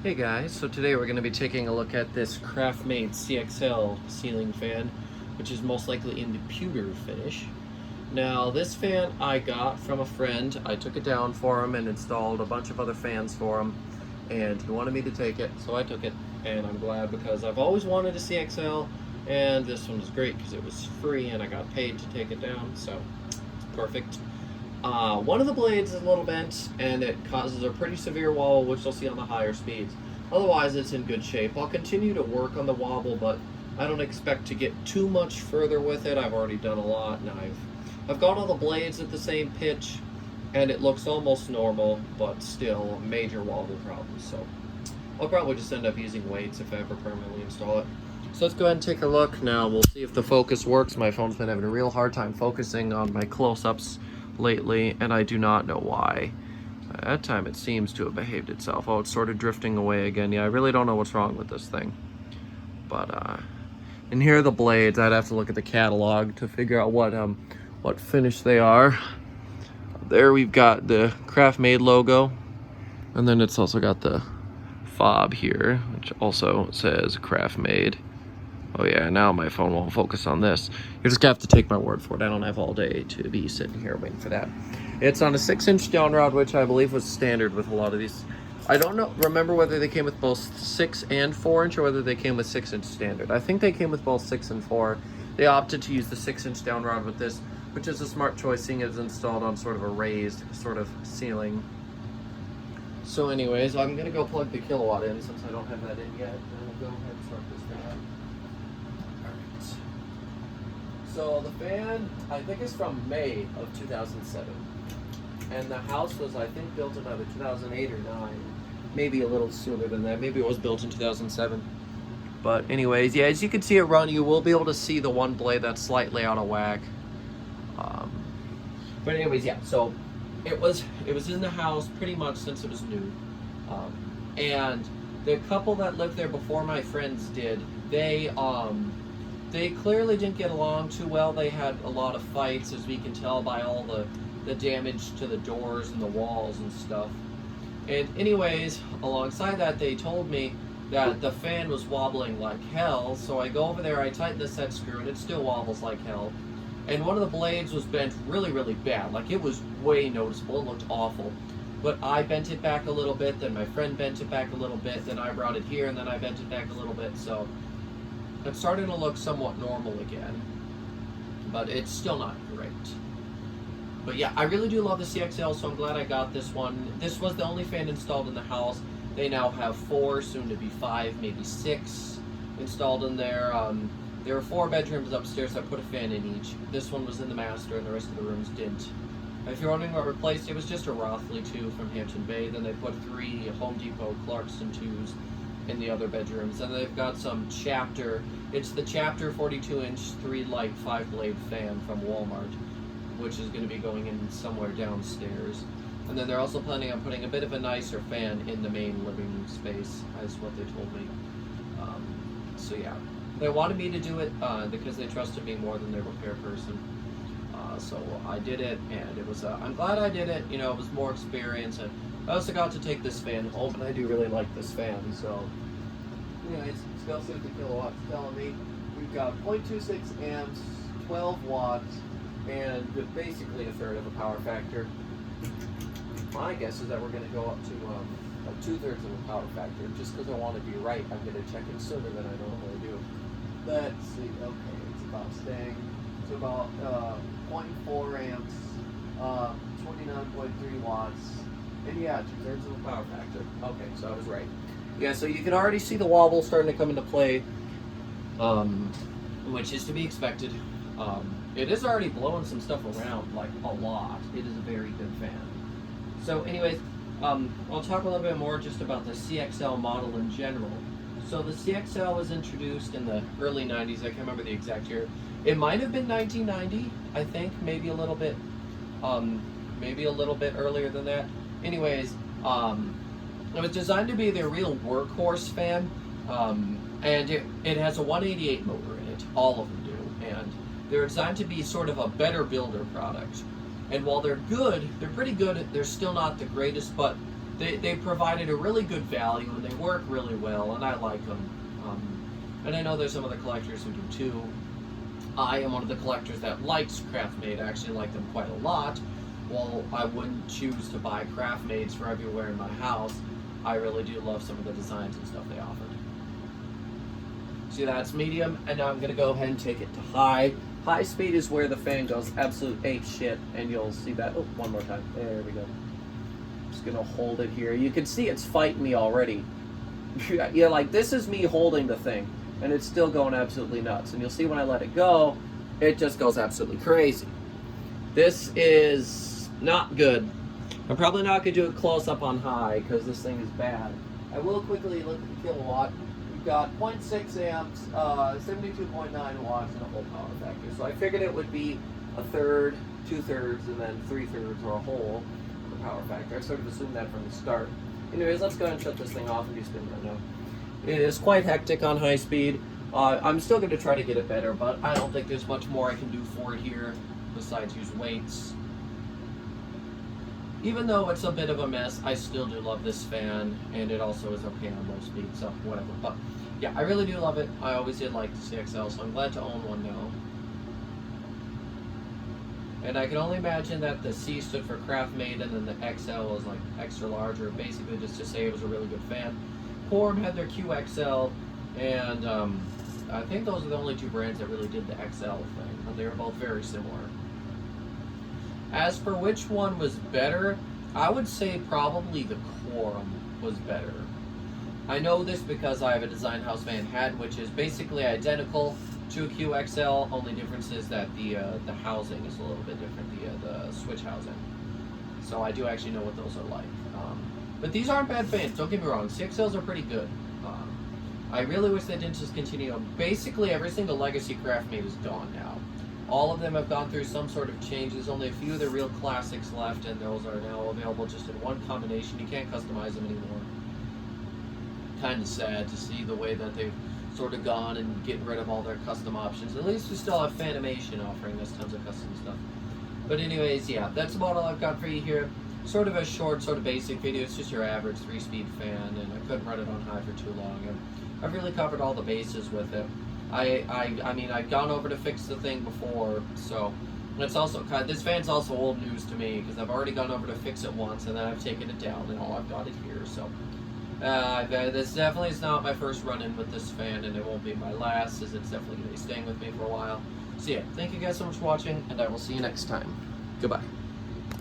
Hey guys, so today we're going to be taking a look at this Craftmade CXL Ceiling Fan, which is most likely in the pewter finish. Now this fan I got from a friend. I took it down for him and installed a bunch of other fans for him, and he wanted me to take it, so I took it, and I'm glad because I've always wanted a CXL, and this one was great because it was free and I got paid to take it down, so it's perfect. One of the blades is a little bent and it causes a pretty severe wobble, which you'll see on the higher speeds. Otherwise it's in good shape. I'll continue to work on the wobble, but I don't expect to get too much further with it. I've already done a lot, and I've got all the blades at the same pitch and it looks almost normal, but still major wobble problems. So I'll probably just end up using weights if I ever permanently install it. So let's go ahead and take a look now. We'll see if the focus works. My phone's been having a real hard time focusing on my close-ups lately, and I do not know why. At that time it seems to have behaved itself. Oh, it's sort of drifting away again. Yeah, I really don't know what's wrong with this thing. But and here are the blades. I'd have to look at the catalog to figure out what finish they are. There we've got the Craftmade logo, and then it's also got the fob here, which also says Craftmade. Oh yeah, now my phone won't focus on this. You're just gonna have to take my word for it. I don't have all day to be sitting here waiting for that. It's on a 6-inch down rod, which I believe was standard with a lot of these. I don't remember whether they came with both 6 and 4-inch or whether they came with 6-inch standard. I think they came with both 6 and 4. They opted to use the 6-inch down rod with this, which is a smart choice, seeing it's installed on sort of a raised sort of ceiling. So anyways, I'm gonna go plug the kilowatt in since I don't have that in yet, and we'll go ahead and start this thing up. So the fan, I think, is from May of 2007. And the house was, I think, built in either 2008 or 9. Maybe a little sooner than that. Maybe it was built in 2007. But anyways, yeah, as you can see it run, you will be able to see the one blade that's slightly out of whack. But anyways, yeah, so it was in the house pretty much since it was new. And the couple that lived there before my friends did, they clearly didn't get along too well. They had a lot of fights, as we can tell by all the damage to the doors and the walls and stuff. And anyways, alongside that, they told me that the fan was wobbling like hell. So I go over there, I tighten the set screw, and it still wobbles like hell. And one of the blades was bent really, really bad. Like, it was way noticeable. It looked awful. But I bent it back a little bit, then my friend bent it back a little bit, then I brought it here, and then I bent it back a little bit. So it's starting to look somewhat normal again, but it's still not great. But yeah, I really do love the CXL, so I'm glad I got this one. This was the only fan installed in the house. They now have 4, soon to be 5, maybe 6 installed in there. There were 4 bedrooms upstairs. I put a fan in each. This one was in the master, and the rest of the rooms didn't. If you're wondering what replaced, it was just a Rothley 2 from Hampton Bay. Then they put 3 Home Depot Clarkson 2s in the other bedrooms, and they've got some Chapter. It's the Chapter 42-inch 3-light 5-blade fan from Walmart, which is going to be going in somewhere downstairs. And then they're also planning on putting a bit of a nicer fan in the main living space, as what they told me. So yeah, they wanted me to do it because they trusted me more than their repair person. So I did it, and it was. I'm glad I did it. You know, it was more experience, and I also got to take this fan home, and I do really like this fan. So, anyways, it's got 50 kilowatts telling me we've got 0.26 amps, 12 watts, and basically a third of a power factor. My guess is that we're going to go up to like 2/3 of a power factor, just because I want to be right. I'm going to check it sooner than I normally do. Let's see. Okay, it's about staying to about 0.4 amps, 29.3 watts, and yeah, 2/3 of a power factor. Okay, so I was right. Yeah, so you can already see the wobble starting to come into play, which is to be expected. It is already blowing some stuff around, like a lot. It is a very good fan. So anyways, I'll talk a little bit more just about the CXL model in general. So the CXL was introduced in the early 90s. I can't remember the exact year. It might have been 1990, I think, maybe a little bit earlier than that. Anyways, it was designed to be their real workhorse fan, and it has a 188 motor in it. All of them do, and they're designed to be sort of a better builder product. And while they're good, they're pretty good. They're still not the greatest, but they provided a really good value, and they work really well, and I like them. And I know there's some other collectors who do too. I am one of the collectors that likes Craftmade. I actually like them quite a lot. While I wouldn't choose to buy Craftmades for everywhere in my house, I really do love some of the designs and stuff they offered. See, that's medium, and now I'm going to go ahead and take it to high. High speed is where the fan goes absolute ape shit, and you'll see that. Oh, one more time. There we go. Just going to hold it here. You can see it's fighting me already. Yeah, like this is me holding the thing, and it's still going absolutely nuts. And you'll see when I let it go, it just goes absolutely crazy. This is not good. I'm probably not going to do a close-up on high because this thing is bad. I will quickly look at the kilowatt. We've got 0.6 amps, 72.9 watts, and a whole power factor. So I figured it would be a third, 2/3, and then 3/3 or a whole of the power factor. I sort of assumed that from the start. Anyways, let's go ahead and shut this thing off and do spin right now. It is quite hectic on high speed. I'm still going to try to get it better, but I don't think there's much more I can do for it here besides use weights. Even though it's a bit of a mess, I still do love this fan, and it also is okay on low speed, so whatever. But yeah, I really do love it. I always did like the CXL, so I'm glad to own one now. And I can only imagine that the C stood for Craftmade, and then the XL was like extra large, or basically just to say it was a really good fan. Porm had their QXL, and I think those are the only two brands that really did the XL thing, but they were both very similar. As for which one was better, I would say probably the Quorum was better. I know this because I have a Design House fan head, which is basically identical to a QXL. Only difference is that the housing is a little bit different, the switch housing. So I do actually know what those are like. But these aren't bad fans. Don't get me wrong. CXLs are pretty good. I really wish they didn't just continue. Basically, every single legacy Craftmade is gone now. All of them have gone through some sort of change. There's only a few of the real classics left, and those are now available just in one combination. You can't customize them anymore. Kind of sad to see the way that they've sort of gone and getting rid of all their custom options. At least we still have Fanimation offering us tons of custom stuff. But anyways, yeah, that's about all I've got for you here. Sort of a short, sort of basic video. It's just your average 3-speed fan, and I couldn't run it on high for too long. And I've really covered all the bases with it. I mean, I've gone over to fix the thing before, so it's also this fan's also old news to me because I've already gone over to fix it once, and then I've taken it down, and all I've got it here. So this definitely is not my first run-in with this fan, and it won't be my last, as it's definitely going to be staying with me for a while. So yeah, thank you guys so much for watching, and I will see you next time. Goodbye.